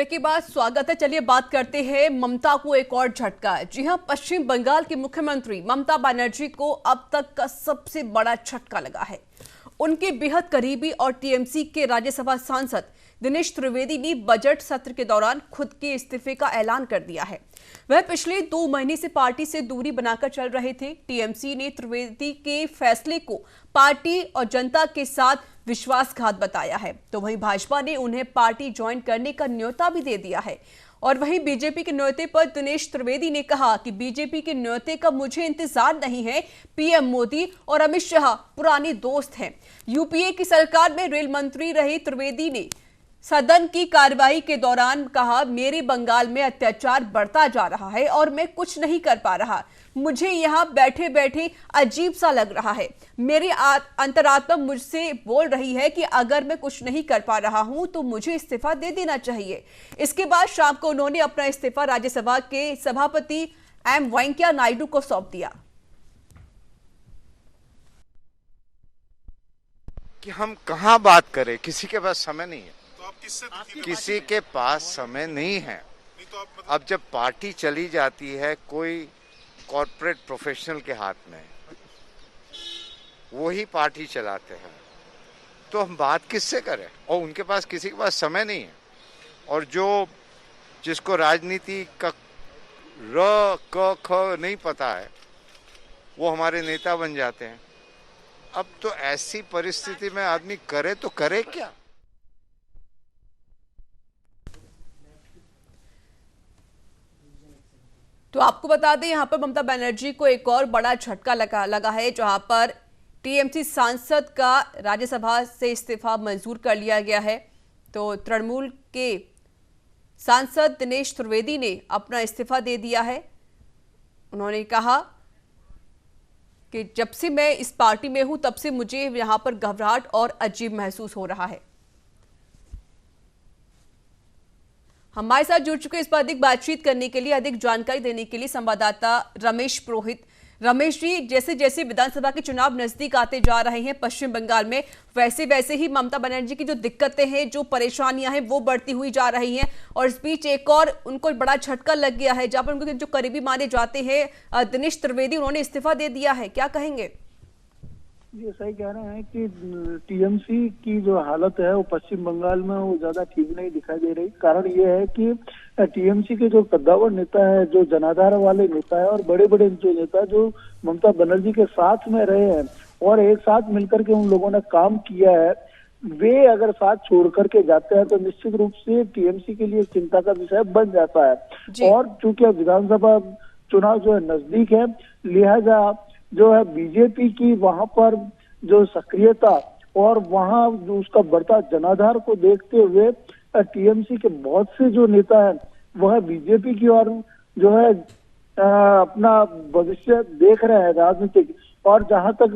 Break के बाद स्वागत है। चलिए बात करते हैं ममता को एक और झटका है। जी हां, पश्चिम बंगाल की मुख्यमंत्री ममता बनर्जी को अब तक का सबसे बड़ा झटका लगा है। उनके बेहद करीबी और टीएमसी के राज्यसभा सांसद दिनेश त्रिवेदी ने बजट सत्र के दौरान खुद के इस्तीफे का ऐलान कर दिया है। वह पिछले 2 महीने से पार्टी से दूरी बनाकर चल रहे थे। टीएमसी ने त्रिवेदी के फैसले को पार्टी और जनता के साथ विश्वासघात बताया है, तो वहीं भाजपा ने उन्हें पार्टी ज्वाइन करने का न्योता भी दे दिया है। और वहीं बीजेपी के न्योते पर दिनेश त्रिवेदी ने कहा कि बीजेपी के न्योते का मुझे इंतजार नहीं है। पीएम मोदी और अमित शाह पुराने दोस्त हैं। यूपीए की सरकार में रेल मंत्री रहे त्रिवेदी ने सदन की कार्यवाही के दौरान कहा, मेरे बंगाल में अत्याचार बढ़ता जा रहा है और मैं कुछ नहीं कर पा रहा। मुझे यहाँ बैठे बैठे अजीब सा लग रहा है। मेरी अंतरात्मा मुझसे बोल रही है कि अगर मैं कुछ नहीं कर पा रहा हूं तो मुझे इस्तीफा दे देना चाहिए। इसके बाद शाम को उन्होंने अपना इस्तीफा राज्यसभा के सभापति एम वेंकैया नायडू को सौंप दिया। कि हम कहां बात करें, किसी के पास समय नहीं है। तो आप किसी के पास समय नहीं है। अब जब पार्टी चली जाती है कोई कॉर्पोरेट प्रोफेशनल के हाथ में, वो ही पार्टी चलाते हैं, तो हम बात किससे करें? और उनके पास किसी के पास समय नहीं है। और जिसको राजनीति का र क ख नहीं पता है, वो हमारे नेता बन जाते हैं। अब तो ऐसी परिस्थिति में आदमी करे तो करे क्या? तो आपको बता दें, यहां पर ममता बनर्जी को एक और बड़ा झटका लगा है, जहां पर टीएमसी सांसद का राज्यसभा से इस्तीफा मंजूर कर लिया गया है। तो तृणमूल के सांसद दिनेश त्रिवेदी ने अपना इस्तीफा दे दिया है। उन्होंने कहा कि जब से मैं इस पार्टी में हूं तब से मुझे यहां पर घबराहट और अजीब महसूस हो रहा है। हमारे साथ जुड़ चुके इस पर अधिक बातचीत करने के लिए, अधिक जानकारी देने के लिए संवाददाता रमेश पुरोहित। रमेश जी, जैसे जैसे विधानसभा के चुनाव नजदीक आते जा रहे हैं पश्चिम बंगाल में, वैसे वैसे ही ममता बनर्जी की जो दिक्कतें हैं, जो परेशानियां हैं, वो बढ़ती हुई जा रही हैं। और इस बीच एक और उनको बड़ा झटका लग गया है, जहां पर उनके जो करीबी माने जाते हैं दिनेश त्रिवेदी, उन्होंने इस्तीफा दे दिया है। क्या कहेंगे? ये सही कह रहे हैं कि टीएमसी की जो हालत है वो पश्चिम बंगाल में वो ज्यादा ठीक नहीं दिखाई दे रही। कारण ये है कि टीएमसी के जो कद्दावर नेता है, जो जनाधार वाले नेता है और बड़े बड़े जो नेता जो ममता बनर्जी के साथ में रहे हैं और एक साथ मिलकर के उन लोगों ने काम किया है, वे अगर साथ छोड़ करके जाते हैं तो निश्चित रूप से टीएमसी के लिए चिंता का विषय बन जाता है। और चूंकि विधानसभा चुनाव जो है नजदीक है, लिहाजा जो है बीजेपी की वहां पर जो सक्रियता और वहां जो उसका बढ़ता जनाधार को देखते हुए टीएमसी के बहुत से जो नेता हैं वह बीजेपी की ओर जो है अपना भविष्य देख रहे हैं राजनीतिक। और जहां तक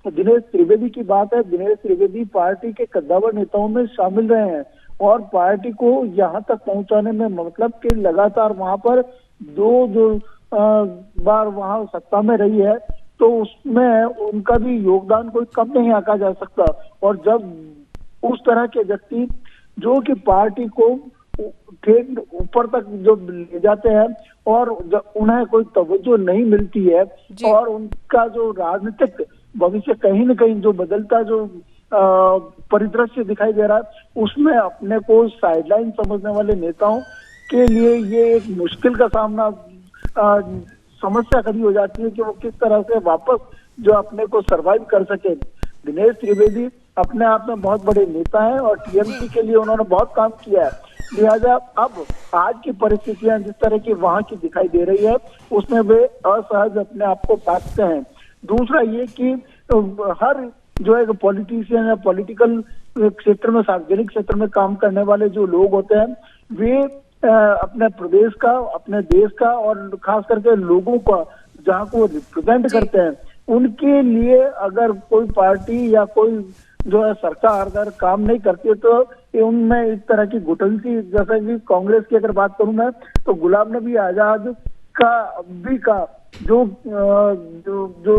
दिनेश त्रिवेदी की बात है, दिनेश त्रिवेदी पार्टी के कद्दावर नेताओं में शामिल रहे हैं और पार्टी को यहाँ तक पहुंचाने में मतलब कि लगातार वहां पर दो बार वहां सत्ता में रही है, तो उसमें उनका भी योगदान कोई कम नहीं आंका जा सकता। और जब उस तरह के व्यक्ति जो कि पार्टी को ठीक ऊपर तक जो ले जाते हैं और उन्हें कोई तवज्जो नहीं मिलती है और उनका जो राजनीतिक भविष्य कहीं न कहीं जो बदलता जो परिदृश्य दिखाई दे रहा है, उसमें अपने को साइडलाइन समझने वाले नेताओं के लिए ये एक मुश्किल का सामना समस्या खड़ी हो जाती है कि वो किस तरह से वापस जो अपने को सरवाइव कर सके। दिनेश त्रिवेदी अपने आप में बहुत बड़े नेता हैं और टीएमसी के लिए उन्होंने बहुत काम किया है। लिहाजा अब आज की परिस्थितियां जिस तरह की वहां की दिखाई दे रही है, उसमें वे असहज अपने आप को पाते हैं। दूसरा ये कि हर जो है पॉलिटिशियन या पॉलिटिकल क्षेत्र में, सार्वजनिक क्षेत्र में काम करने वाले जो लोग होते हैं, वे अपने प्रदेश का, अपने देश का और खास करके लोगों का जहाँ को रिप्रेजेंट करते हैं, उनके लिए अगर कोई पार्टी या कोई जो है सरकार अगर काम नहीं करती है तो उनमें इस तरह की घुटनसी, जैसे कि कांग्रेस की अगर बात करूं मैं, तो गुलाम नबी आजाद का जो जो जो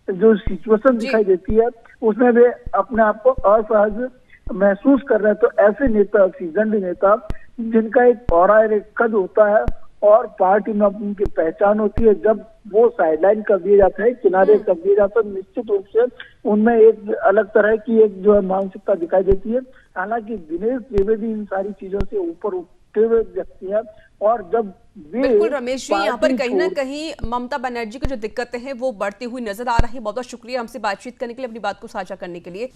जो सिचुएशन दिखाई देती है, उसमें वे अपने आप को असहज महसूस कर रहे हैं। तो ऐसे नेता, सीजनड नेता जिनका एक ऑरा एक कद होता है और पार्टी में उनकी पहचान होती है, जब वो साइडलाइन कर दिया जाता है, किनारे कर दिया जाता है, निश्चित रूप से उनमें एक अलग तरह की एक जो है मानसिकता दिखाई देती है। हालांकि दिनेश त्रिवेदी इन सारी चीजों से ऊपर उठते हुए व्यक्ति है और जब बिल्कुल रमेश जी, यहाँ पर कहीं ना कहीं ममता बनर्जी की जो दिक्कतें हैं वो बढ़ती हुई नजर आ रही है। बहुत बहुत शुक्रिया हमसे बातचीत करने के लिए, अपनी बात को साझा करने के लिए।